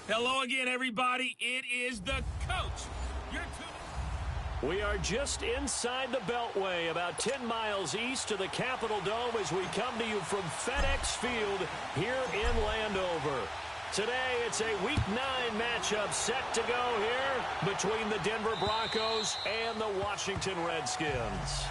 Hello again, everybody. It is the coach. We are just inside the Beltway, about 10 miles east of the Capitol Dome as we come to you from FedEx Field here in Landover. Today, it's a Week 9 matchup set to go here between the Denver Broncos and the Washington Redskins.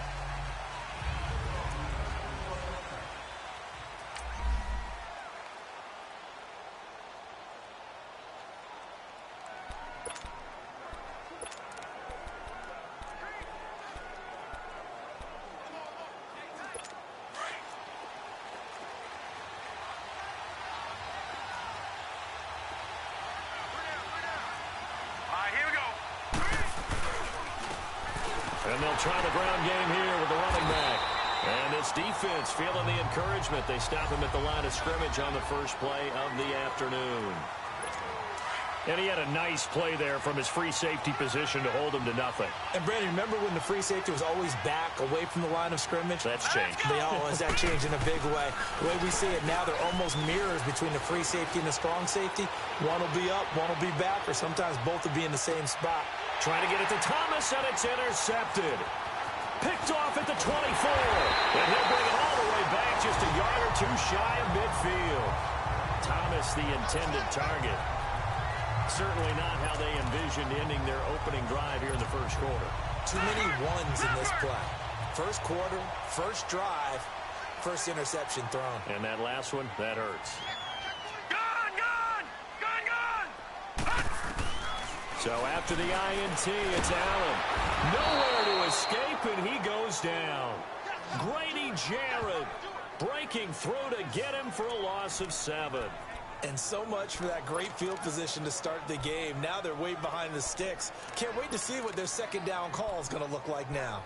And they'll try the ground game here with the running back. And this defense feeling the encouragement. They stop him at the line of scrimmage on the first play of the afternoon. And he had a nice play there from his free safety position to hold him to nothing. And, Brandon, remember when the free safety was always back away from the line of scrimmage? That's changed. That changed in a big way. The way we see it now, they're almost mirrors between the free safety and the strong safety. One will be up, one will be back, or sometimes both will be in the same spot. Trying to get it to Thomas, and it's intercepted. Picked off at the 24. And he'll bring it all the way back just a yard or two shy of midfield. Thomas, the intended target. Certainly not how they envisioned ending their opening drive here in the first quarter. Too many ones in this play. First quarter, first drive, first interception thrown. And that last one, that hurts. So after the INT, it's Allen. Nowhere to escape, and he goes down. Grady Jarrett breaking through to get him for a loss of 7. And so much for that great field position to start the game. Now they're way behind the sticks. Can't wait to see what their second down call is going to look like now.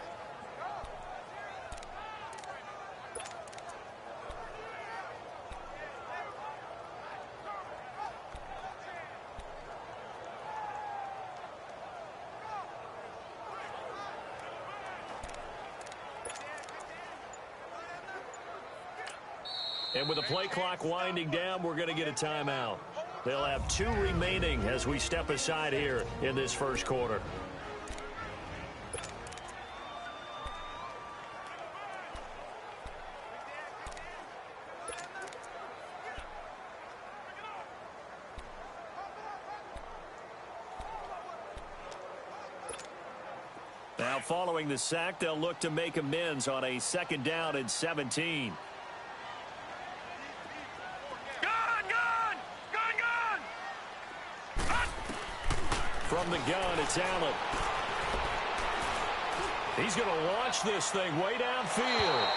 And with the play clock winding down, we're going to get a timeout. They'll have 2 remaining as we step aside here in this first quarter. Now following the sack, they'll look to make amends on a second down and 17. From the gun, it's Allen. He's going to launch this thing way downfield.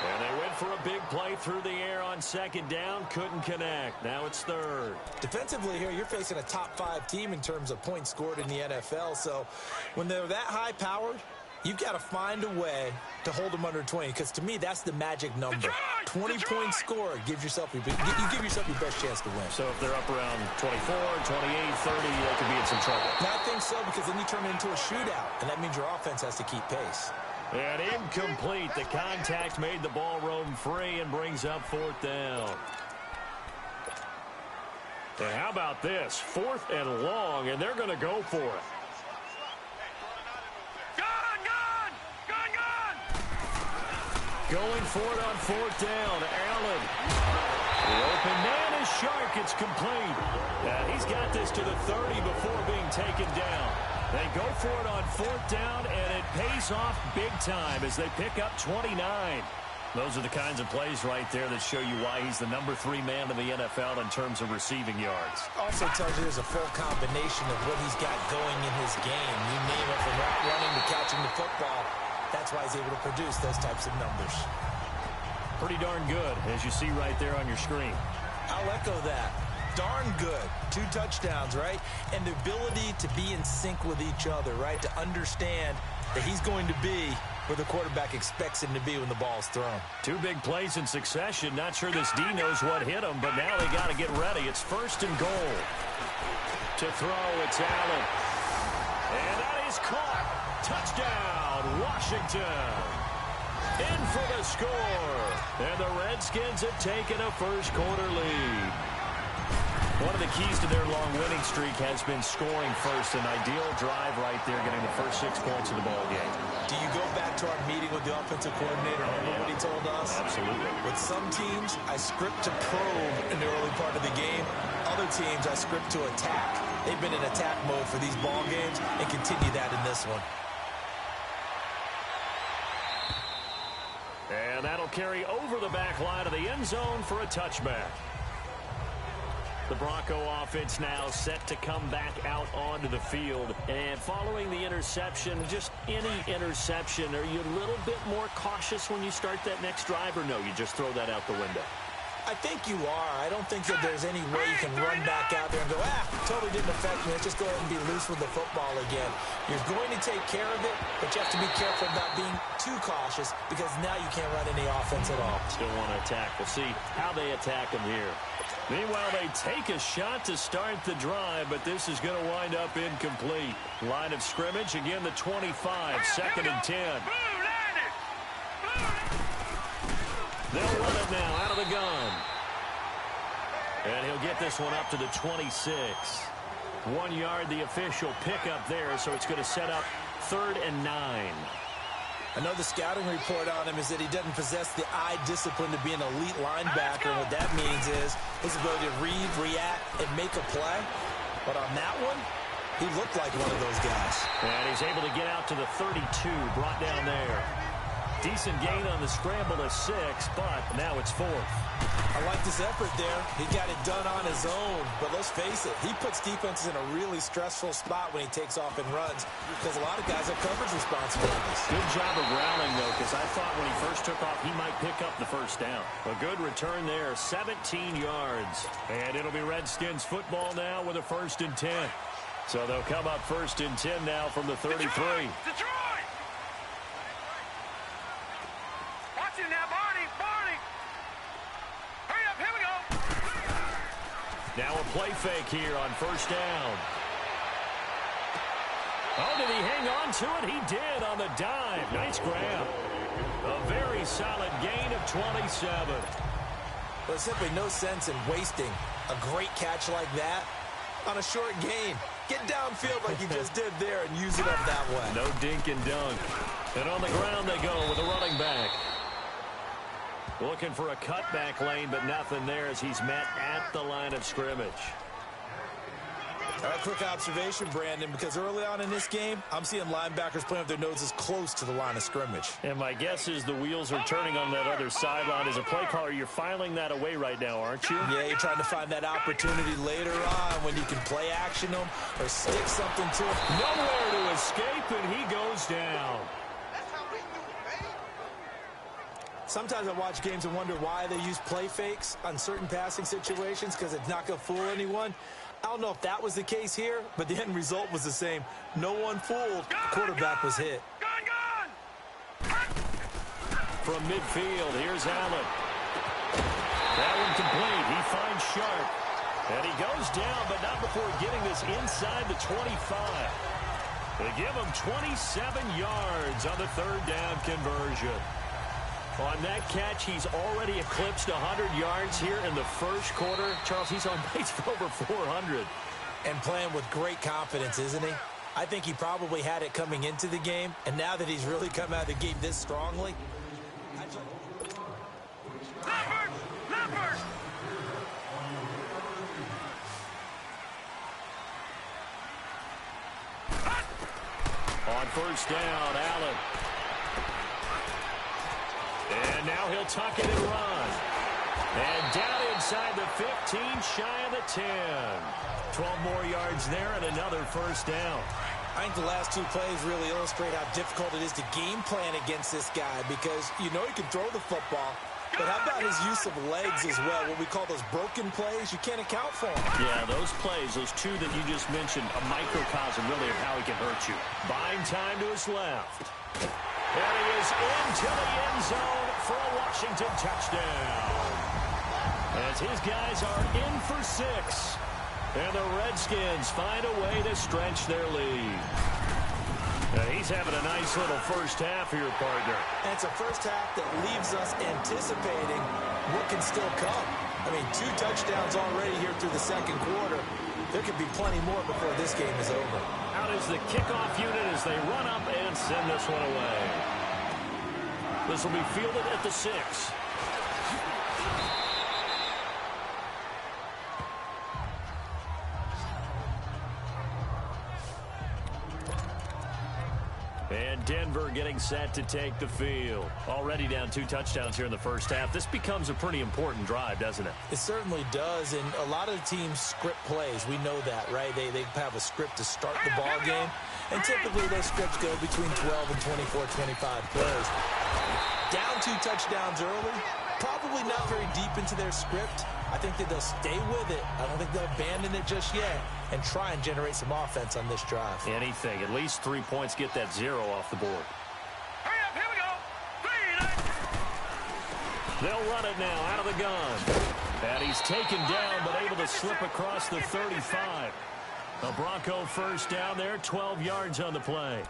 And they went for a big play through the air on second down. Couldn't connect. Now it's third. Defensively here, you're facing a top 5 team in terms of points scored in the NFL. So when they're that high-powered, you've got to find a way to hold them under 20. Because to me, that's the magic number. 20-point score gives yourself you give yourself your best chance to win. So if they're up around 24, 28, 30, they could be in some trouble. Now, I think so, because then you turn it into a shootout, and that means your offense has to keep pace. And incomplete. The contact made the ball roam free and brings up 4th down. And how about this? 4th and long, and they're going to go for it. Going for it on 4th down. Allen. The open man is Shark. It's complete. And he's got this to the 30 before being taken down. They go for it on 4th down, and it pays off big time as they pick up 29. Those are the kinds of plays right there that show you why he's the number 3 man in the NFL in terms of receiving yards. Also tells you there's a full combination of what he's got going in his game. You name it, from running to catching the football. That's why he's able to produce those types of numbers. Pretty darn good, as you see right there on your screen. I'll echo that. Darn good. 2 touchdowns, right? And the ability to be in sync with each other, right? To understand that he's going to be where the quarterback expects him to be when the ball's thrown. 2 big plays in succession. Not sure this D knows what hit him, but now they got to get ready. It's 1st and goal. To throw, it's Allen. And that is caught. Touchdown, Washington. In for the score. And the Redskins have taken a first quarter lead. One of the keys to their long winning streak has been scoring first. An ideal drive right there, getting the first 6 points of the ball game. Do you go back to our meeting with the offensive coordinator? Remember what he told us? Absolutely. With some teams, I script to probe in the early part of the game. Other teams, I script to attack. They've been in attack mode for these ball games and continue that in this one. And that'll carry over the back line of the end zone for a touchback. The Bronco offense now set to come back out onto the field. And following the interception, just any interception, are you a little bit more cautious when you start that next drive, or no, you just throw that out the window? I think you are. I don't think that there's any way you can run back out there and go, totally didn't affect me. Let's just go ahead and be loose with the football again. You're going to take care of it, but you have to be careful about being too cautious because now you can't run any offense at all. Still want to attack. We'll see how they attack them here. Meanwhile, they take a shot to start the drive, but this is going to wind up incomplete. Line of scrimmage, again, the 25, 2nd and 10. They'll run it now out of the gun. And he'll get this one up to the 26. 1 yard, the official pickup there, so it's going to set up 3rd and 9. I know the scouting report on him is that he doesn't possess the eye discipline to be an elite linebacker. And what that means is his ability to read, react, and make a play. But on that one, he looked like one of those guys. And he's able to get out to the 32, brought down there. Decent gain on the scramble to 6, but now it's 4th. I like this effort there. He got it done on his own. But let's face it, he puts defenses in a really stressful spot when he takes off and runs because a lot of guys have coverage responsibilities. Good job of rallying, though, because I thought when he first took off, he might pick up the first down. A good return there, 17 yards. And it'll be Redskins football now with a 1st and 10. So they'll come up 1st and 10 now from the 33. Detroit! Watch it now, Barney! Hurry up, here we go! Now a play fake here on 1st down. Oh, did he hang on to it? He did on the dive. Nice grab. A very solid gain of 27. There's simply no sense in wasting a great catch like that on a short gain. Get downfield like you just did there and use it up that way. No dink and dunk. And on the ground they go with a running back. Looking for a cutback lane, but nothing there as he's met at the line of scrimmage. A quick observation, Brandon, because early on in this game, I'm seeing linebackers playing with their noses close to the line of scrimmage. And my guess is the wheels are turning on that other sideline. As a play caller, you're filing that away right now, aren't you? Yeah, you're trying to find that opportunity later on when you can play action them or stick something to them. Nowhere to escape, and he goes down. Sometimes I watch games and wonder why they use play fakes on certain passing situations because it's not going to fool anyone. I don't know if that was the case here, but the end result was the same. No one fooled. The quarterback was hit. From midfield, here's Allen. That one complete. He finds Sharp. And he goes down, but not before getting this inside the 25. They give him 27 yards on the 3rd down conversion. On that catch, he's already eclipsed 100 yards here in the 1st quarter. Charles, he's on pace for over 400. And playing with great confidence, isn't he? I think he probably had it coming into the game, and now that he's really come out of the game this strongly. On 1st down, Allen. And now he'll tuck it and run. And down inside the 15, shy of the 10. 12 more yards there and another 1st down. I think the last 2 plays really illustrate how difficult it is to game plan against this guy because you know he can throw the football, but how about his use of legs as well? What we call those broken plays, you can't account for them. Yeah, those plays, those 2 that you just mentioned, a microcosm really of how he can hurt you. Buying time to his left. And he is into the end zone for a Washington touchdown. As his guys are in for 6. And the Redskins find a way to stretch their lead. Now he's having a nice little 1st half here, partner. And it's a 1st half that leaves us anticipating what can still come. I mean, 2 touchdowns already here through the second quarter. There could be plenty more before this game is over. Out is the kickoff unit as they run up and send this one away. This will be fielded at the 6. And Denver getting set to take the field. Already down 2 touchdowns here in the first half. This becomes a pretty important drive, doesn't it? It certainly does, and a lot of the teams script plays. We know that, right? They have a script to start the ball game, and typically those scripts go between 12 and 24, 25 plays. Down 2 touchdowns early, probably not very deep into their script. I think that they'll stay with it. I don't think they'll abandon it just yet and try and generate some offense on this drive. Anything. At least 3 points, get that 0 off the board. Hurry up, here we go. They'll run it now out of the gun. And he's taken down but able to slip across the 35. A Bronco first down there, 12 yards on the play.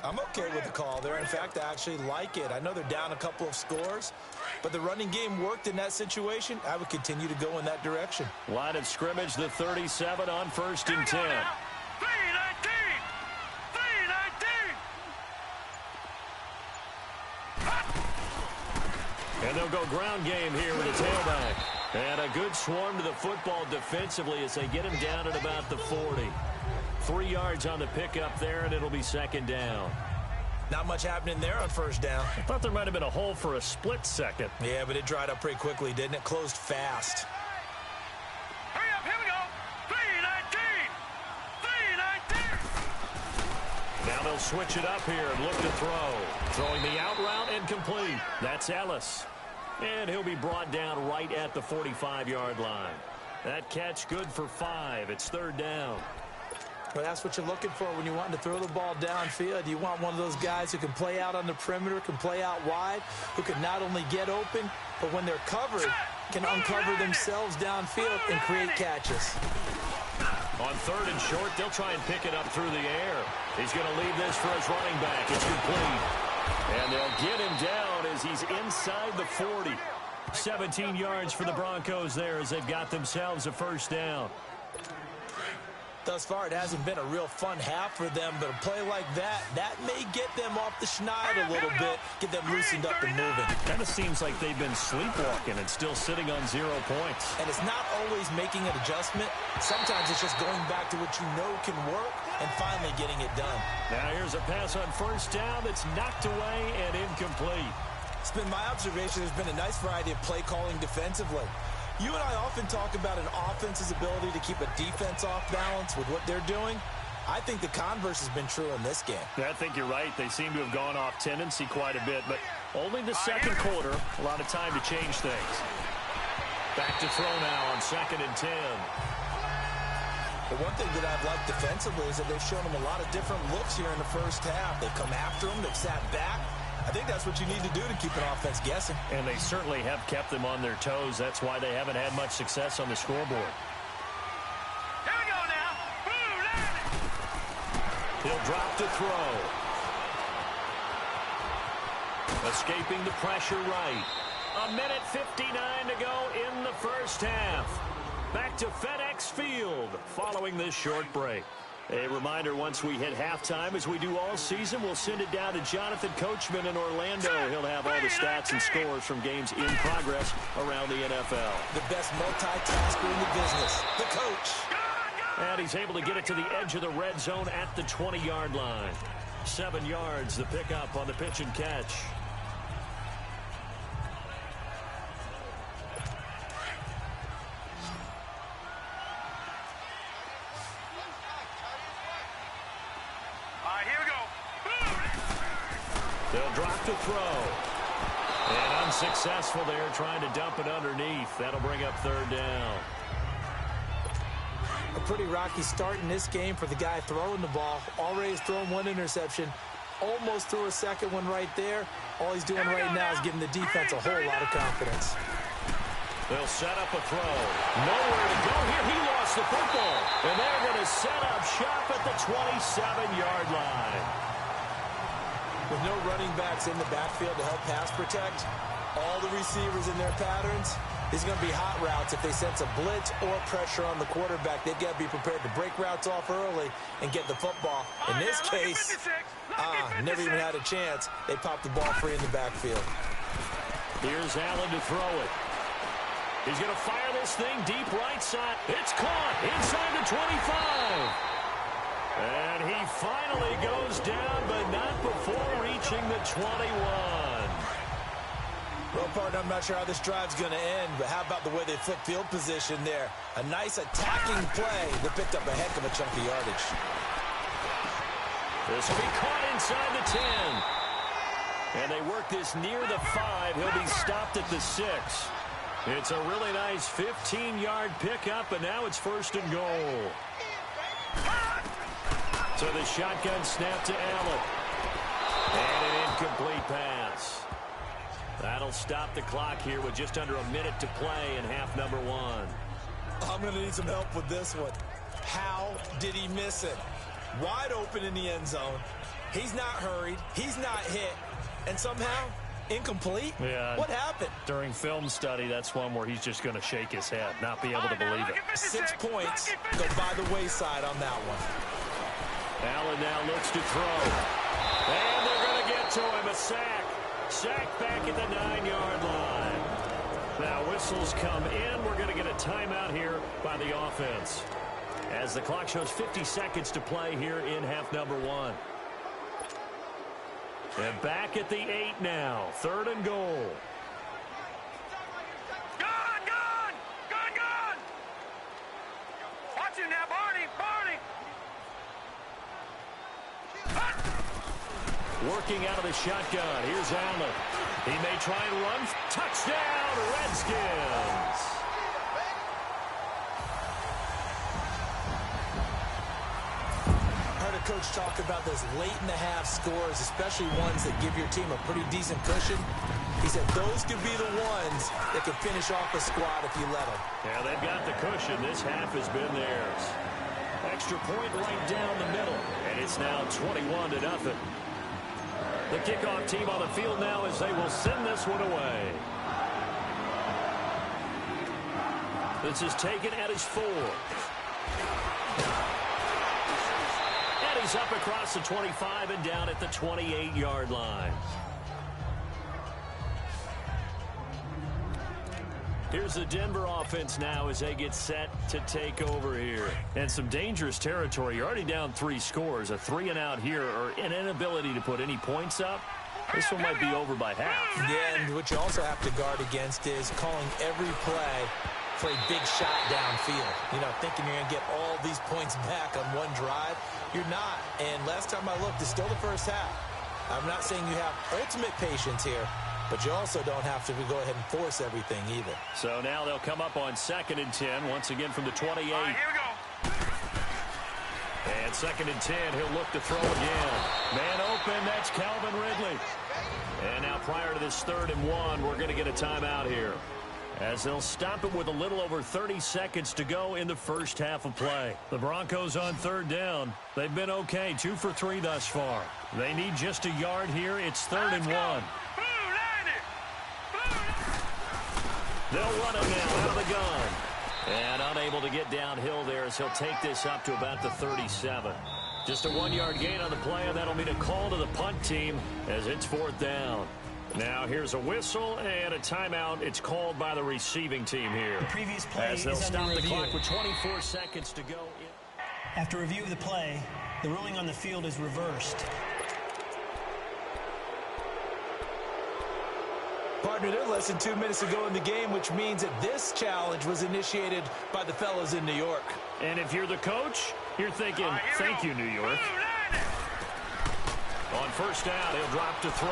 I'm okay with the call there. In fact, I actually like it. I know they're down a couple of scores, but the running game worked in that situation. I would continue to go in that direction. Line of scrimmage, the 37 on 1st and 10. 3-19. 3-19. And they'll go ground game here with a tailback. And a good swarm to the football defensively as they get him down at about the 40. 3 yards on the pickup there, and it'll be 2nd down. Not much happening there on 1st down. I thought there might have been a hole for a split second. Yeah, but it dried up pretty quickly, didn't it? Closed fast. Hurry up, here we go. 3-19. 3-19. Now they'll switch it up here and look to throw. Throwing the out route and complete. That's Ellis. And he'll be brought down right at the 45-yard line. That catch good for 5. It's 3rd down. Well, that's what you're looking for when you want to throw the ball downfield. You want one of those guys who can play out on the perimeter, can play out wide, who can not only get open, but when they're covered, can uncover themselves downfield and create catches. On 3rd and short, they'll try and pick it up through the air. He's going to leave this for his running back. It's complete. And they'll get him down as he's inside the 40. 17 yards for the Broncos there as they've got themselves a 1st down. Thus far, it hasn't been a real fun half for them, but a play like that may get them off the schneid a little bit, get them loosened up and moving. Kind of seems like they've been sleepwalking and still sitting on 0 points. And it's not always making an adjustment. Sometimes it's just going back to what you know can work and finally getting it done. Now here's a pass on 1st down that's knocked away and incomplete. It's been my observation. There's been a nice variety of play calling defensively. You and I often talk about an offense's ability to keep a defense off balance with what they're doing. I think the converse has been true in this game. I think you're right. They seem to have gone off tendency quite a bit, but only the second quarter. A lot of time to change things. Back to throw now on 2nd and 10. The one thing that I've liked defensively is that they've shown them a lot of different looks here in the first half. They've come after them. They've sat back. I think that's what you need to do to keep an offense guessing. And they certainly have kept them on their toes. That's why they haven't had much success on the scoreboard. Here we go now. He'll drop to throw. Escaping the pressure right. 1:59 to go in the first half. Back to FedEx Field following this short break. A reminder, once we hit halftime, as we do all season, we'll send it down to Jonathan Coachman in Orlando. He'll have all the stats and scores from games in progress around the NFL. The best multitasker in the business, the coach. And he's able to get it to the edge of the red zone at the 20-yard line. 7 yards, the pickup on the pitch and catch. They'll drop to throw. And unsuccessful there, trying to dump it underneath. That'll bring up 3rd down. A pretty rocky start in this game for the guy throwing the ball. Already has thrown 1 interception. Almost threw a 2nd one right there. All he's doing right now is giving the defense a whole lot of confidence. They'll set up a throw. Nowhere to go here. He lost the football. And they're going to set up shop at the 27-yard line. With no running backs in the backfield to help pass protect, all the receivers in their patterns, These are going to be hot routes. If they sense a blitz or pressure on the quarterback, they've got to be prepared to break routes off early and get the football. In this case, never even had a chance. They popped the ball free in the backfield. Here's Allen to throw it. He's going to fire this thing deep right side. It's caught inside the 25. And he finally goes down, but not before reaching the 21. Well, partner, I'm not sure how this drive's going to end, but how about the way they flip field position there? A nice attacking play that picked up a heck of a chunk of yardage. This will be caught inside the 10. And they work this near the 5. He'll be stopped at the 6. It's a really nice 15-yard pickup, and now it's 1st and goal. So the shotgun snap to Allen. And an incomplete pass. That'll stop the clock here with just under a minute to play in half number 1. I'm going to need some help with this one. How did he miss it? Wide open in the end zone. He's not hurried. He's not hit. And somehow, incomplete? Yeah. What happened? During film study, that's one where he's just going to shake his head, not be able to believe it. 6 points go by the wayside on that one. Allen now looks to throw. And they're going to get to him. A sack. Sack back at the 9-yard line. Now whistles come in. We're going to get a timeout here by the offense. As the clock shows 50 seconds to play here in half number 1. And back at the 8 now. 3rd and goal. Gone, gone! Gone, gone! Watch him now, Barney! Barney! Working out of the shotgun. Here's Allen. He may try and run. Touchdown, Redskins! Heard a coach talk about those late-in-the-half scores, especially ones that give your team a pretty decent cushion. He said those could be the ones that could finish off a squad if you let them. Yeah, they've got the cushion. This half has been theirs. Extra point right down the middle, and it's now 21-0. The kickoff team on the field now as they will send this one away. This is taken at his 4. And he's up across the 25 and down at the 28-yard line. Here's the Denver offense now as they get set to take over here. And some dangerous territory. You're already down 3 scores. A 3-and-out here or an inability to put any points up. This one might be over by half. Yeah, and what you also have to guard against is calling every play for a big shot downfield. You know, thinking you're going to get all these points back on one drive. You're not. And last time I looked, it's still the first half. I'm not saying you have ultimate patience here, but you also don't have to go ahead and force everything either. So now they'll come up on 2nd and 10, once again from the 28. All right, here we go. And 2nd and 10, he'll look to throw again. Man open, that's Calvin Ridley. And now prior to this 3rd and 1, we're going to get a timeout here, as they'll stop it with a little over 30 seconds to go in the first half of play. The Broncos on 3rd down. They've been okay, 2 for 3 thus far. They need just a yard here. It's 3rd and 1. They'll run it now out of the gun. And unable to get downhill there as he'll take this up to about the 37. Just a 1-yard gain on the play, and that'll mean a call to the punt team as it's 4th down. Now here's a whistle and a timeout. It's called by the receiving team here. The previous play as they'll is stop under the review. clock with 24 seconds to go. After review of the play, the ruling on the field is reversed. Partner, they're less than 2 minutes to go in the game, which means that this challenge was initiated by the fellows in New York. And if you're the coach, you're thinking, thank you, New York. On 1st down, he'll drop to throw.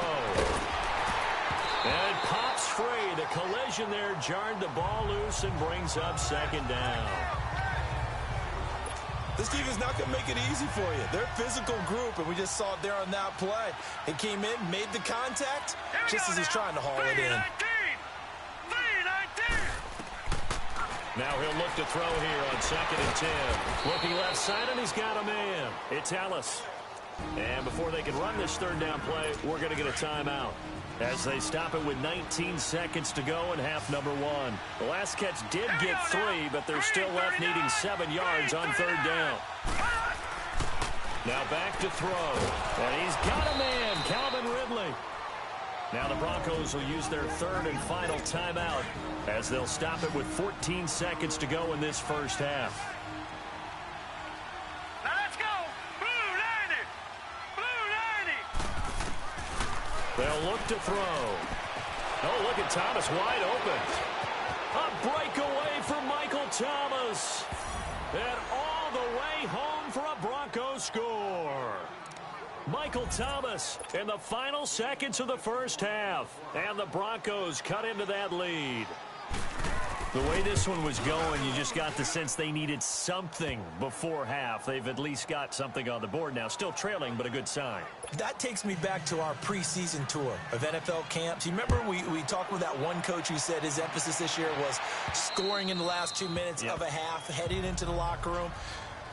And it pops free. The collision there jarred the ball loose and brings up 2nd down. This team is not going to make it easy for you. They're a physical group, and we just saw it there on that play. He came in, made the contact, just as he's trying to haul it in. Now he'll look to throw here on 2nd and 10. Looking left side, and he's got a man. It's Ellis. And before they can run this third down play, we're going to get a timeout as they stop it with 19 seconds to go in half number one. The last catch did get 3, but they're still left needing 7 yards on third down. Now back to throw. And he's got a man, Calvin Ridley. Now the Broncos will use their third and final timeout as they'll stop it with 14 seconds to go in this first half. Now let's go. Blue 90. Blue 90. They'll look to throw. Oh, look at Thomas wide open. A breakaway for Michael Thomas. And all the way home for a Broncos score. Michael Thomas in the final seconds of the first half. And the Broncos cut into that lead. The way this one was going, you just got the sense they needed something before half. They've at least got something on the board now. Still trailing, but a good sign. That takes me back to our preseason tour of NFL camps. You remember we talked with that one coach who said his emphasis this year was scoring in the last 2 minutes of a half, heading into the locker room.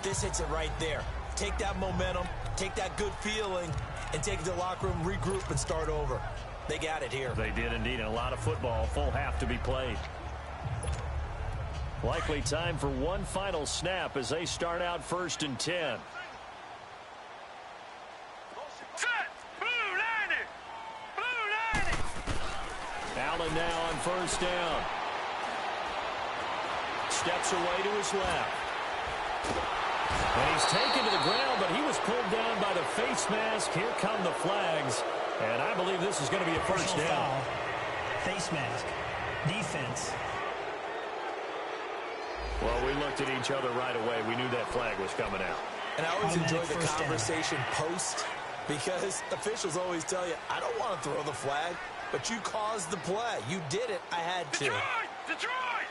This hits it right there. Take that momentum, take that good feeling, and take it to the locker room, regroup, and start over. They got it here. They did indeed. And a lot of football, full half to be played. Likely time for one final snap as they start out 1st and 10. Set. Blue 90. Blue 90. Allen now on 1st down. Steps away to his left. And he's taken to the ground, but he was pulled down by the face mask. Here come the flags. And I believe this is going to be a first down. Foul. Face mask. Defense. Well, we looked at each other right away. We knew that flag was coming out. And I always enjoy the First down. conversation post, because officials always tell you, I don't want to throw the flag, but you caused the play. You did it. I had to. Detroit. Detroit.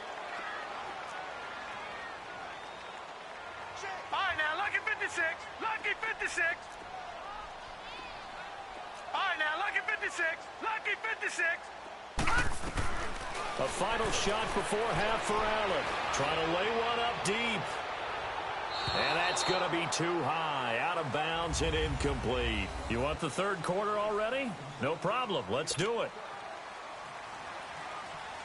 All right, now, lucky 56. Lucky 56. All right, now, lucky 56. Lucky 56. A final shot before half for Allen. Trying to lay one up deep. And that's going to be too high. Out of bounds and incomplete. You want the third quarter already? No problem. Let's do it.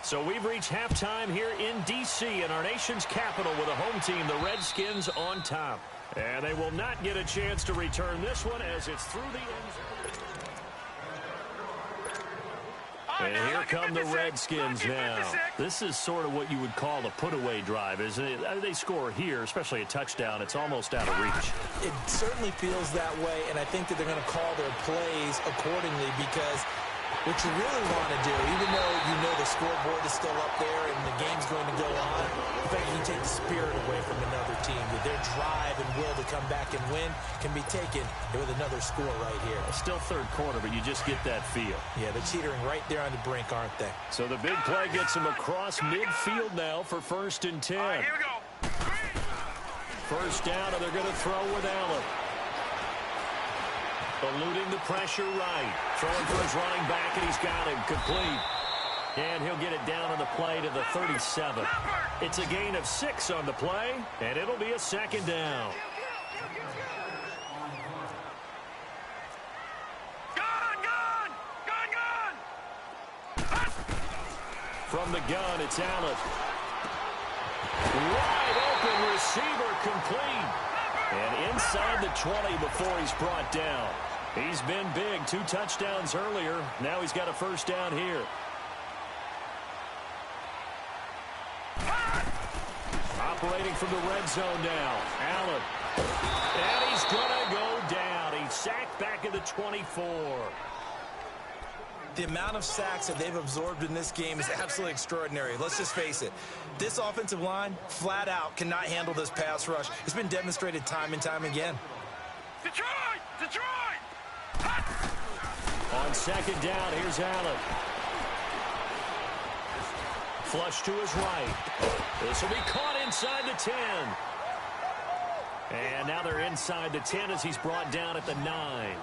So we've reached halftime here in D.C. in our nation's capital with a home team, the Redskins, on top. And they will not get a chance to return this one as it's through the end zone. And here come the Redskins now. This is sort of what you would call a put-away drive, isn't it? They score here, especially a touchdown. It's almost out of reach. It certainly feels that way, and I think that they're going to call their plays accordingly, because what you really want to do, even though you know the scoreboard is still up there and the game's going to go on, in fact, you can take the spirit away from another team. That their drive and will to come back and win can be taken with another score right here. Still third quarter, but you just get that feel. Yeah, they're teetering right there on the brink, aren't they? So the big play gets them across midfield now for 1st and 10. All right, here we go. First down, and they're going to throw with Allen. Eluding the pressure right. Throwing for his running back, and he's got him complete. And he'll get it down on the play to the 37. It's a gain of 6 on the play, and it'll be a 2nd down. From the gun, it's Allen. Wide open receiver complete. And inside the 20 before he's brought down. He's been big. 2 touchdowns earlier. Now he's got a first down here. Operating from the red zone now. Allen. And he's going to go down. He's sacked back at the 24. The amount of sacks that they've absorbed in this game is absolutely extraordinary. Let's just face it. This offensive line, flat out, cannot handle this pass rush. It's been demonstrated time and time again. Detroit! Detroit! On 2nd down, here's Allen. Flush to his right. This will be caught inside the 10. And now they're inside the 10 as he's brought down at the 9.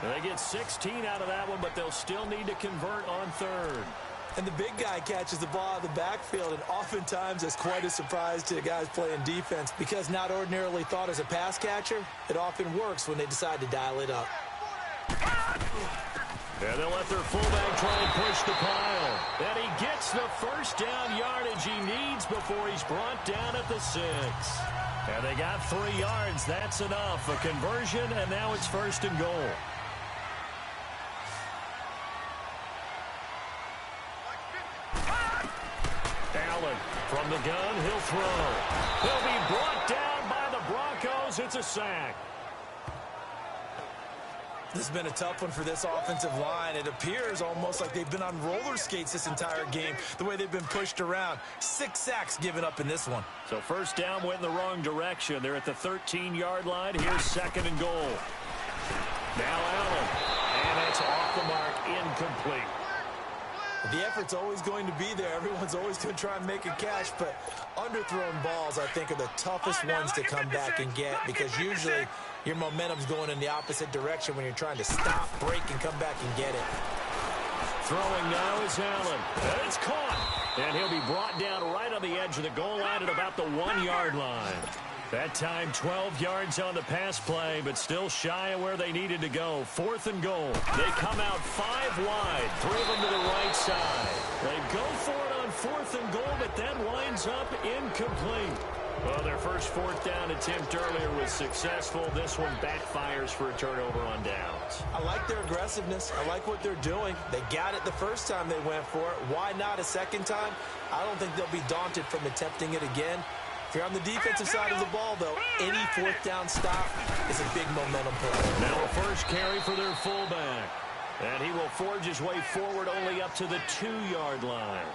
They get 16 out of that one, but they'll still need to convert on 3rd. And the big guy catches the ball out of the backfield, and oftentimes it's quite a surprise to the guys playing defense because not ordinarily thought as a pass catcher, it often works when they decide to dial it up. And they'll let their fullback try and push the pile. And he gets the first down yardage he needs before he's brought down at the 6. And they got 3 yards. That's enough. A conversion, and now it's 1st and goal. Allen from the gun, he'll throw. He'll be brought down by the Broncos. It's a sack. This has been a tough one for this offensive line. It appears almost like they've been on roller skates this entire game, the way they've been pushed around. 6 sacks given up in this one. So first down went in the wrong direction. They're at the 13-yard line. Here's 2nd and goal. Now Allen. And it's off the mark, incomplete. The effort's always going to be there. Everyone's always going to try and make a catch, but underthrown balls, I think, are the toughest ones to come back and get because usually your momentum's going in the opposite direction when you're trying to stop, break, and come back and get it. Throwing now is Allen. And it's caught. And he'll be brought down right on the edge of the goal line at about the 1-yard line. That time 12 yards on the pass play, but still shy of where they needed to go. 4th and goal. They come out 5 wide, throw them to the right side. They go for it on 4th and goal, but that winds up incomplete. Well, their first 4th down attempt earlier was successful. This one backfires for a turnover on downs. I like their aggressiveness. I like what they're doing. They got it the first time they went for it. Why not a second time? I don't think they'll be daunted from attempting it again. If you're on the defensive side of the ball, though, any 4th down stop is a big momentum play. Now a first carry for their fullback. And he will forge his way forward only up to the 2-yard line.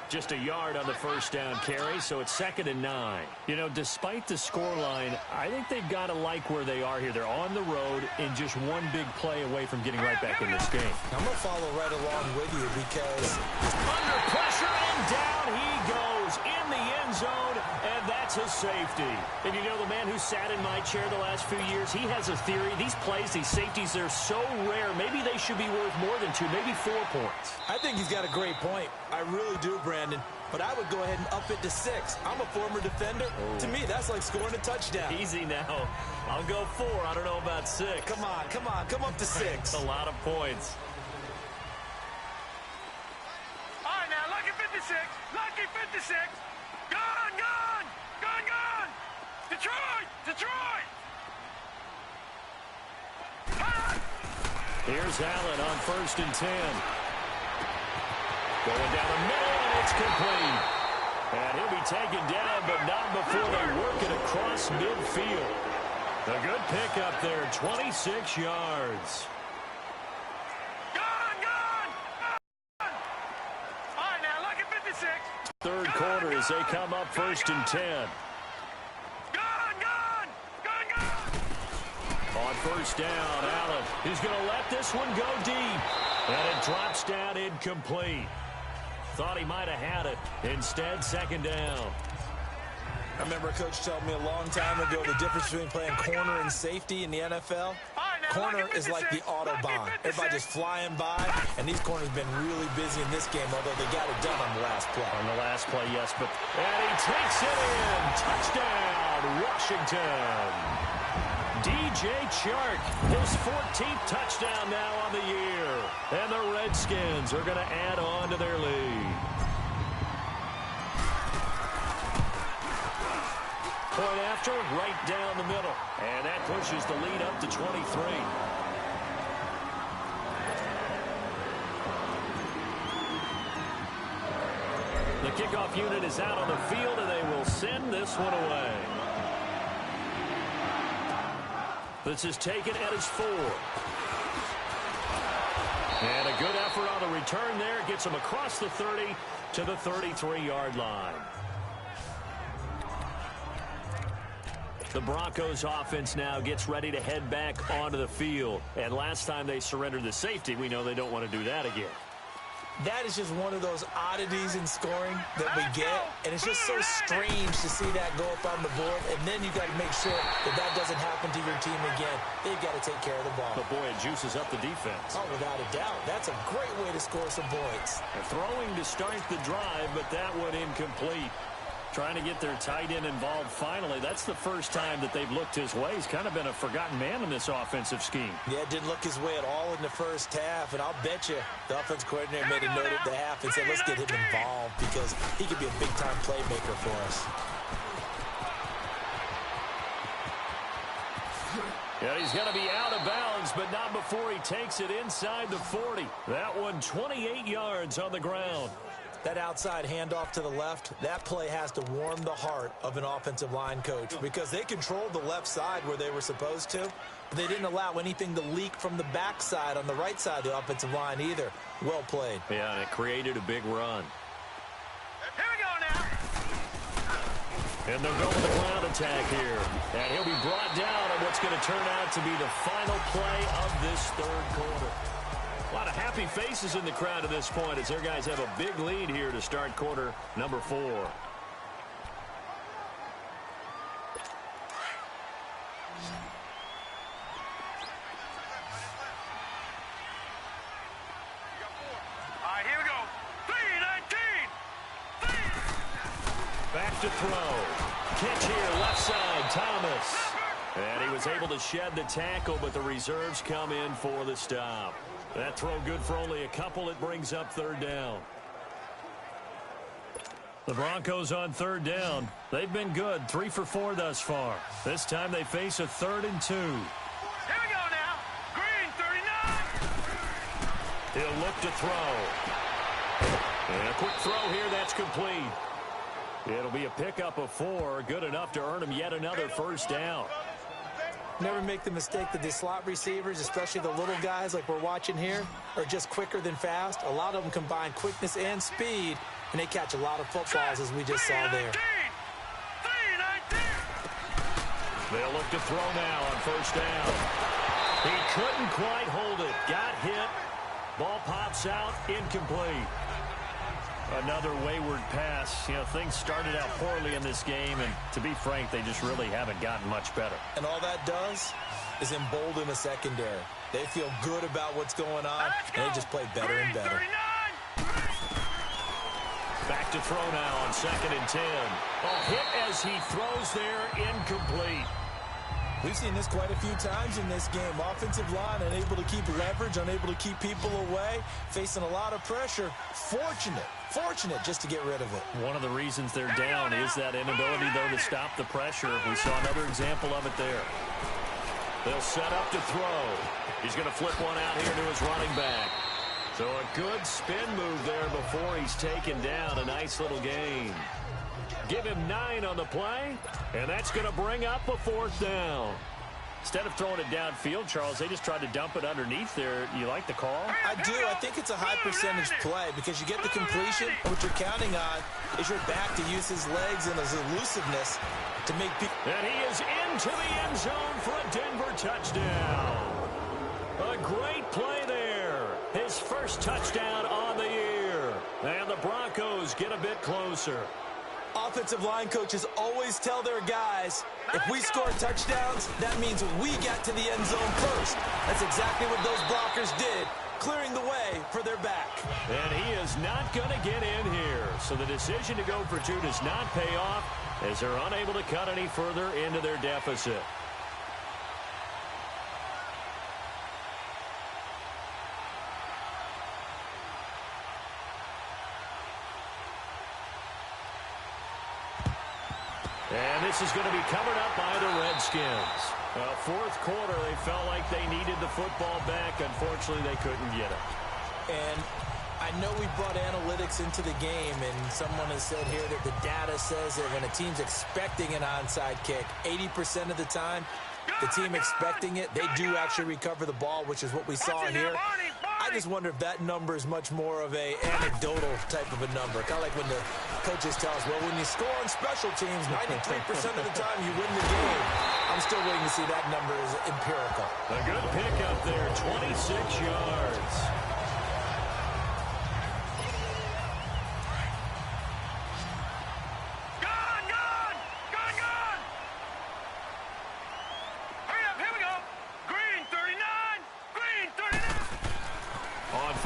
Just a yard on the first down carry, so it's 2nd and 9. You know, despite the scoreline, I think they've got to like where they are here. They're on the road and just one big play away from getting right back in this game. I'm going to follow right along with you because under pressure and down he goes in the end zone, and that's a safety. And you know, the man who sat in my chair the last few years, he has a theory. These plays, these safeties, they're so rare. Maybe they should be worth more than 2, maybe 4 points. I think he's got a great point. I really do, Brandon. But I would go ahead and up it to 6. I'm a former defender. To me, that's like scoring a touchdown. Easy now. I'll go 4. I don't know about 6. Come on. Come up to 6. A lot of points. All right, now, lucky 56. Lucky 56. Gone. Detroit. Here's Allen on 1st and 10. Going down the middle, and it's complete. And he'll be taken down, but not before they work it across midfield. A good pickup there, 26 yards. Gone. All right, now, lucky 56. Third quarter as they come up 1st and 10. Gone. On 1st down, Allen. He's going to let this one go deep. And it drops down incomplete. Thought he might have had it. Instead, 2nd down. I remember a coach told me a long time ago the difference between playing corner and safety in the NFL. Corner is like the Autobahn. Everybody just flying by, and these corners have been really busy in this game, although they got it done on the last play. On the last play, yes, but... And he takes it in. Touchdown, Washington. DJ Chark, his 14th touchdown now on the year. And the Redskins are going to add on to their lead. Point after, right down the middle. And that pushes the lead up to 23. The kickoff unit is out on the field, and they will send this one away. This is taken at his 4. And a good effort on the return there. Gets him across the 30 to the 33-yard line. The Broncos offense now gets ready to head back onto the field. And last time they surrendered the safety, we know they don't want to do that again. That is just one of those oddities in scoring that we get, and it's just so strange to see that go up on the board, and then you got to make sure that that doesn't happen to your team again. They've got to take care of the ball. But, boy, it juices up the defense. Oh, without a doubt. That's a great way to score some points. They're throwing to start the drive, but that one incomplete. Trying to get their tight end involved finally. That's the first time that they've looked his way. He's kind of been a forgotten man in this offensive scheme. Yeah, it didn't look his way at all in the first half, and I'll bet you the offense coordinator made a note at the half and said, let's get him involved because he could be a big-time playmaker for us. Yeah, he's going to be out of bounds, but not before he takes it inside the 40. That one 28 yards on the ground. That outside handoff to the left, that play has to warm the heart of an offensive line coach because they controlled the left side where they were supposed to, but they didn't allow anything to leak from the backside on the right side of the offensive line either. Well played. Yeah, and it created a big run. Here we go now. And they'll go with the ground attack here. And he'll be brought down on what's going to turn out to be the final play of this third quarter. A lot of happy faces in the crowd at this point as their guys have a big lead here to start quarter number 4. Here we go. 3-19. Back to throw. Catch here, left side, Thomas. And he was able to shed the tackle, but the reserves come in for the stop. That throw good for only a couple. It brings up third down. The Broncos on third down. They've been good, 3 for 4 thus far. This time they face a 3rd and 2. Here we go now. Green, 39. He'll look to throw. And a quick throw here, that's complete. It'll be a pickup of 4, good enough to earn him yet another first down. Never make the mistake that the slot receivers, especially the little guys like we're watching here, are just quicker than fast. A lot of them combine quickness and speed, and they catch a lot of footballs as we just saw there. 3-19. They'll look to throw now on first down. He couldn't quite hold it. Got hit. Ball pops out. Incomplete. Another wayward pass. You know, things started out poorly in this game, and to be frank, they just really haven't gotten much better. And all that does is embolden a secondary. They feel good about what's going on, and they just play better and better. Back to throw now on 2nd and 10. A hit as he throws there, incomplete. We've seen this quite a few times in this game. Offensive line unable to keep leverage, unable to keep people away, facing a lot of pressure. Fortunate just to get rid of it. One of the reasons they're down is that inability, though, to stop the pressure. We saw another example of it there. They'll set up to throw. He's going to flip one out here to his running back. So a good spin move there before he's taken down. A nice little gain. Give him 9 on the play, and that's going to bring up a 4th down. Instead of throwing it downfield, Charles, they just tried to dump it underneath there. You like the call? I do. I think it's a high percentage play because you get the completion, and what you're counting on is your back to use his legs and his elusiveness to make people. And he is into the end zone for a Denver touchdown. A great play there. His first touchdown on the year. And the Broncos get a bit closer. Offensive line coaches always tell their guys, if we score touchdowns, that means we got to the end zone first. That's exactly what those blockers did, clearing the way for their back. And he is not going to get in here. So the decision to go for 2 does not pay off as they're unable to cut any further into their deficit. And this is going to be covered up by the Redskins. Fourth quarter, they felt like they needed the football back. Unfortunately, they couldn't get it. And I know we brought analytics into the game, and someone has said here that the data says that when a team's expecting an onside kick, 80% of the time, the team expecting it, they do actually recover the ball, which is what we saw here. I just wonder if that number is much more of a anecdotal type of a number. Kind of like when the coaches tell us, well, when you score on special teams, 93% of the time you win the game. I'm still waiting to see that number is empirical. A good pickup there, 26 yards.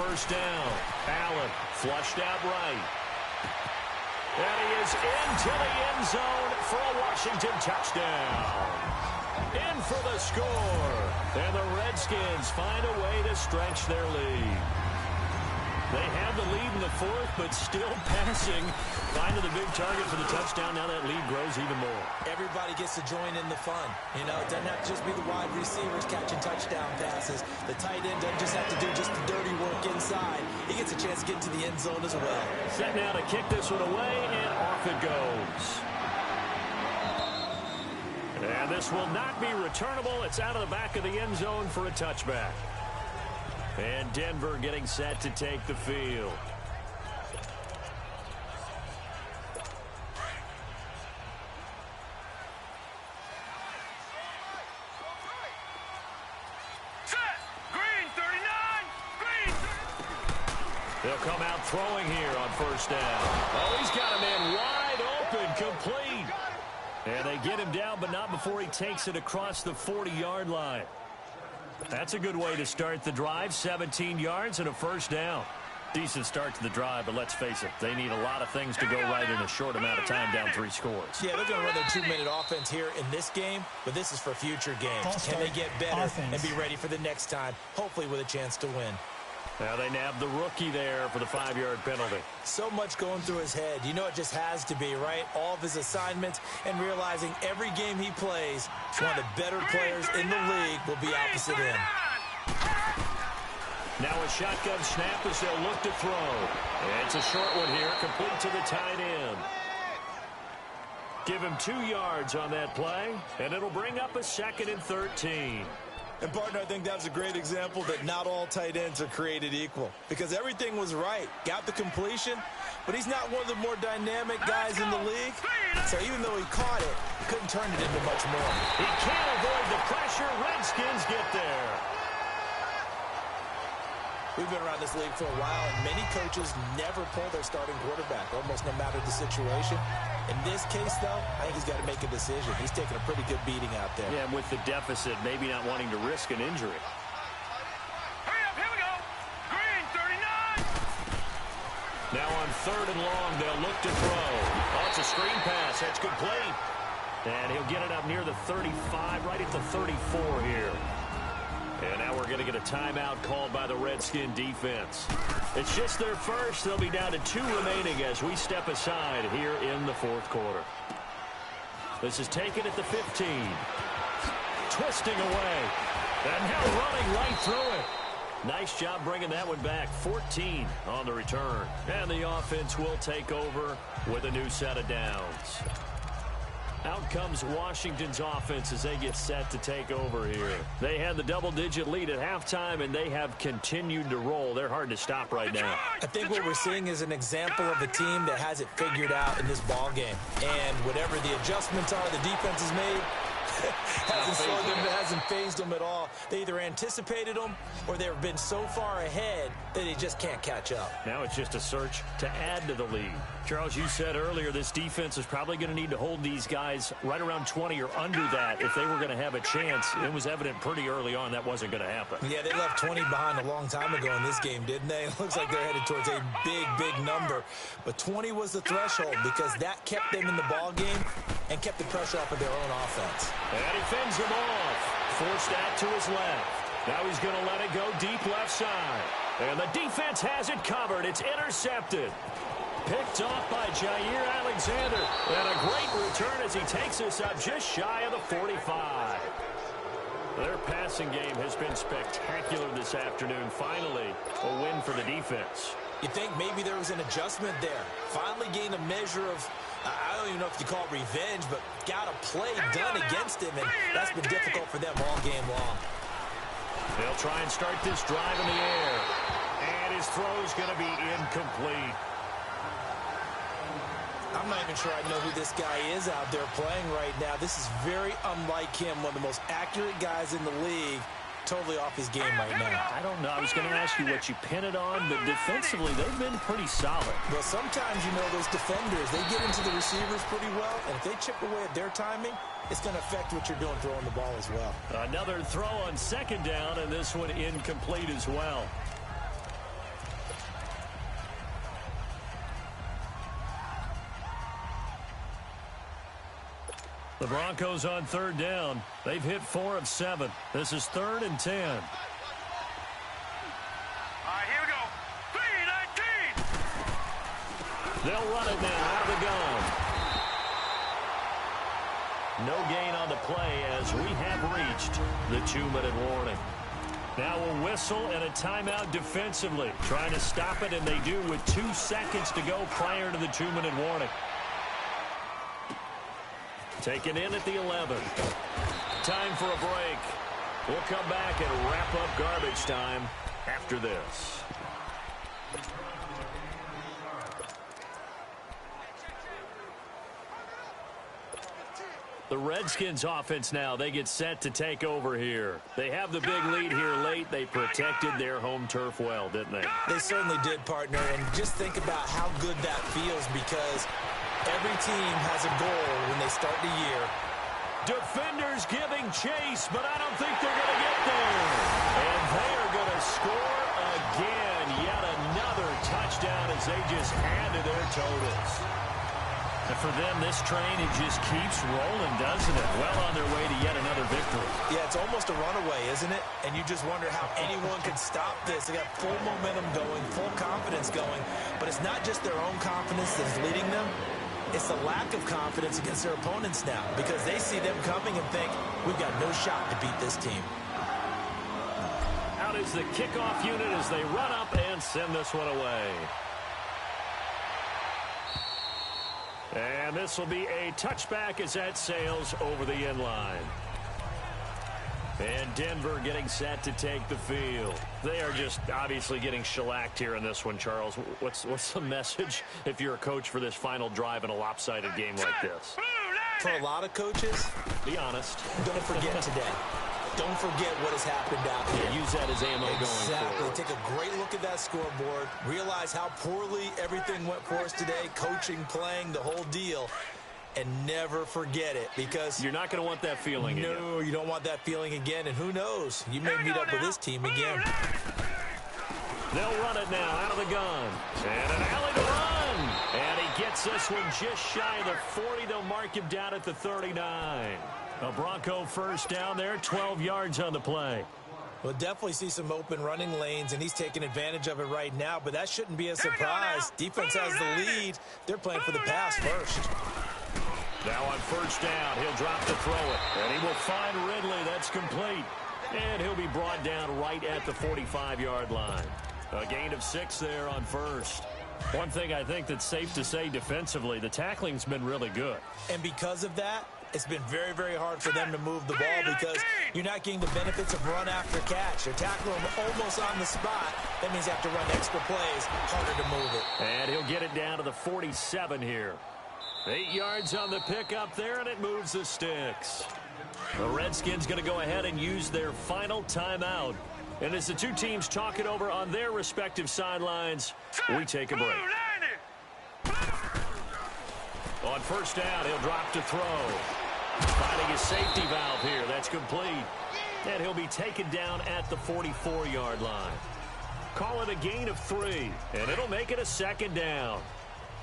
first down. Allen flushed out right. And he is into the end zone for a Washington touchdown. In for the score. And the Redskins find a way to stretch their lead. They have the lead in the fourth, but still passing. Finding the big target for the touchdown. Now that lead grows even more. Everybody gets to join in the fun. You know, it doesn't have to just be the wide receivers catching touchdown passes. The tight end doesn't just have to do just the dirty work inside. He gets a chance to get into the end zone as well. Set now to kick this one away, and off it goes. And this will not be returnable. It's out of the back of the end zone for a touchback. And Denver getting set to take the field. Set. Green 39. Green. They'll come out throwing here on first down. Oh, he's got a man wide open, complete. And they get him down, but not before he takes it across the 40-yard line. That's a good way to start the drive. 17 yards and a first down. Decent start to the drive, but let's face it, they need a lot of things to go right in a short amount of time, down 3 scores. Yeah, they're going to run their 2-minute offense here in this game, but this is for future games. Can they get better and be ready for the next time, hopefully with a chance to win? Now they nab the rookie there for the 5-yard penalty. So much going through his head. You know it just has to be, right? All of his assignments and realizing every game he plays, one of the better players in the league will be opposite him. Now a shotgun snap as they'll look to throw. And it's a short one here, complete to the tight end. Give him 2 yards on that play, and it'll bring up a 2nd and 13. And, partner, I think that's a great example that not all tight ends are created equal. Because everything was right. Got the completion, but he's not one of the more dynamic guys in the league. So even though he caught it, he couldn't turn it into much more. He can't avoid the pressure. Redskins get there. We've been around this league for a while, and many coaches never pull their starting quarterback, almost no matter the situation. In this case, though, I think he's got to make a decision. He's taking a pretty good beating out there. Yeah, with the deficit, maybe not wanting to risk an injury. Hurry up, here we go. Green 39. Now on 3rd and long, they'll look to throw. Oh, it's a screen pass. That's complete. And he'll get it up near the 35, right at the 34 here. And now we're going to get a timeout called by the Redskin defense. It's just their first. They'll be down to 2 remaining as we step aside here in the 4th quarter. This is taken at the 15. Twisting away. And now running right through it. Nice job bringing that one back. 14 on the return. And the offense will take over with a new set of downs. Out comes Washington's offense as they get set to take over here. They had the double-digit lead at halftime, and they have continued to roll. They're hard to stop right now. I think what we're seeing is an example of a team that has it figured out in this ball game. And whatever the adjustments are the defense has made, hasn't phased them at all. They either anticipated them or they've been so far ahead that they just can't catch up. Now it's just a search to add to the lead. Charles, you said earlier this defense is probably going to need to hold these guys right around 20 or under that if they were going to have a chance. It was evident pretty early on that wasn't going to happen. Yeah, they left 20 behind a long time ago in this game, didn't they? It looks like they're headed towards a big, big number. But 20 was the threshold because that kept them in the ball game and kept the pressure off of their own offense. And he fends him off. Forced out to his left. Now he's going to let it go deep left side. And the defense has it covered. It's intercepted. Picked off by Jair Alexander. And a great return as he takes us up just shy of the 45. Their passing game has been spectacular this afternoon. Finally, a win for the defense. You think maybe there was an adjustment there. Finally gained a measure of, I don't even know if you call it revenge, but got a play done against him, and that's been difficult for them all game long. They'll try and start this drive in the air. And his throw's going to be incomplete. I'm not even sure I know who this guy is out there playing right now. This is very unlike him, one of the most accurate guys in the league. Totally off his game right now. I don't know. I was going to ask you what you pin it on, but defensively, they've been pretty solid. Well, sometimes, you know, those defenders, they get into the receivers pretty well, and if they chip away at their timing, it's going to affect what you're doing throwing the ball as well. Another throw on 2nd down, and this one incomplete as well. The Broncos on third down. They've hit 4 of 7. This is 3rd and 10. All right, here we go. 3-19. They'll run it now out of the gun. No gain on the play as we have reached the 2-minute warning. Now a whistle and a timeout defensively. Trying to stop it, and they do with 2 seconds to go prior to the 2-minute warning. Taken in at the 11. Time for a break. We'll come back and wrap up garbage time after this. The Redskins offense now, they get set to take over here. They have the big lead here late. They protected their home turf well, didn't they? They certainly did, partner. And just think about how good that feels, because every team has a goal when they start the year. Defenders giving chase, but I don't think they're going to get there. And they are going to score again. Yet another touchdown as they just add to their totals. And for them, this train, it just keeps rolling, doesn't it? Well on their way to yet another victory. Yeah, it's almost a runaway, isn't it? And you just wonder how anyone can stop this. They got full momentum going, full confidence going. But it's not just their own confidence that's leading them. It's the lack of confidence against their opponents now, because they see them coming and think, we've got no shot to beat this team. Out is the kickoff unit as they run up and send this one away. And this will be a touchback as that sails over the end line. And Denver getting set to take the field. They are just obviously getting shellacked here in this one, Charles. What's the message if you're a coach for this final drive in a lopsided game like this? For a lot of coaches, be honest. Don't forget today. Don't forget what has happened out here. Use that as ammo going forward. Take a great look at that scoreboard. Realize how poorly everything went for us today. Coaching, playing, the whole deal. And never forget it, because you're not going to want that feeling again. No, you don't want that feeling again. And who knows? You may meet up with this team again. They'll run it now out of the gun. And an alley to run. And he gets this one just shy of the 40. They'll mark him down at the 39. A Bronco first down there, 12 yards on the play. We'll definitely see some open running lanes, and he's taking advantage of it right now, but that shouldn't be a surprise. Defense has the lead. They're playing for the pass first. Now on first down, he'll drop to throw it. And he will find Ridley. That's complete. And he'll be brought down right at the 45-yard line. A gain of 6 there on first. One thing I think that's safe to say defensively, the tackling's been really good. And because of that, it's been very, very hard for them to move the ball, because you're not getting the benefits of run after catch. They're tackling them almost on the spot. That means they have to run extra plays, harder to move it. And he'll get it down to the 47 here. 8 yards on the pickup there, and it moves the sticks. The Redskins going to go ahead and use their final timeout. And as the two teams talk it over on their respective sidelines, we take a break. On first down, he'll drop to throw. Finding his safety valve here. That's complete. And he'll be taken down at the 44-yard line. Call it a gain of 3, and it'll make it a second down.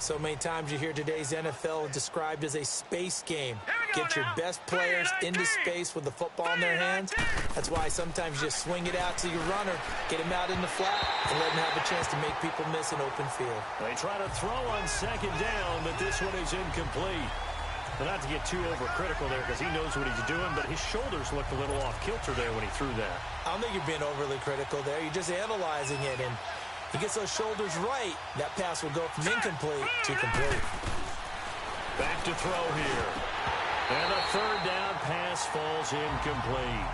So many times you hear today's NFL described as a space game. Get your best players into space with the football in their hands. That's why sometimes you just swing it out to your runner, get him out in the flat, and let him have a chance to make people miss an open field. They try to throw on second down, but this one is incomplete. But not to get too overcritical there, because he knows what he's doing, but his shoulders looked a little off kilter there when he threw that. I don't think you're being overly critical there. You're just analyzing it, and he gets those shoulders right, that pass will go from incomplete to complete. Back to throw here. And a third down pass falls incomplete.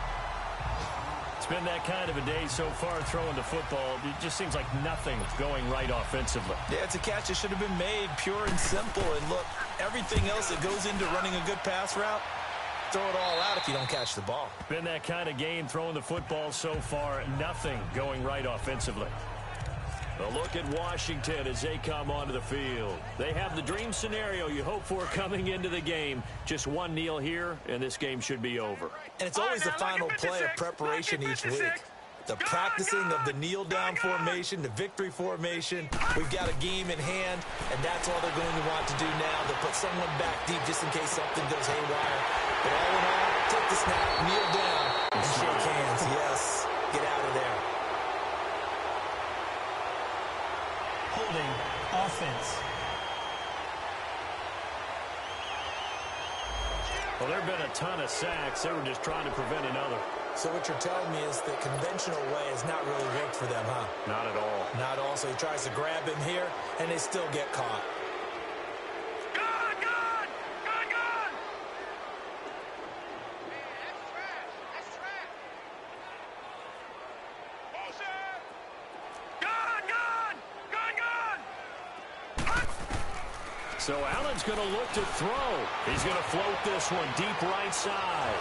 It's been that kind of a day so far throwing the football. It just seems like nothing going right offensively. Yeah, it's a catch that should have been made, pure and simple. And look, everything else that goes into running a good pass route, throw it all out if you don't catch the ball. Been that kind of game throwing the football so far. Nothing going right offensively. A look at Washington as they come onto the field. They have the dream scenario you hope for coming into the game. Just one kneel here, and this game should be over. And it's always the final play of preparation each week. the practicing of the kneel-down formation, the victory formation. We've got a game in hand, and that's all they're going to want to do now. They'll put someone back deep just in case something goes haywire. But all in all, take the snap, kneel down, and shake hands. Yes, get out of there. Holding offense. Well, there have been a ton of sacks. They were just trying to prevent another. So what you're telling me is the conventional way has not really worked for them, huh? Not at all. Not all. So he tries to grab him here, and they still get caught. Gone, gone! Gone, gone! Gone, gone! Gone, gone! So Allen's going to look to throw. He's going to float this one deep right side.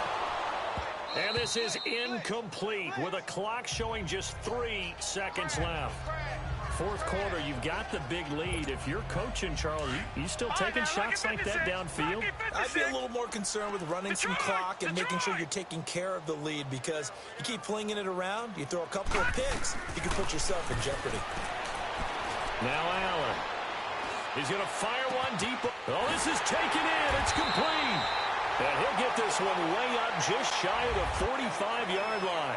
And this is incomplete with a clock showing just 3 seconds left. Fourth quarter, you've got the big lead. If you're coaching, Charles, you still taking shots like that downfield? I'd be a little more concerned with running some clock and making sure you're taking care of the lead, because you keep flinging it around, you throw a couple of picks, you can put yourself in jeopardy. Now Allen. He's going to fire one deep. Oh, this is taken in. It's complete. And he'll get this one way up just shy of the 45-yard line.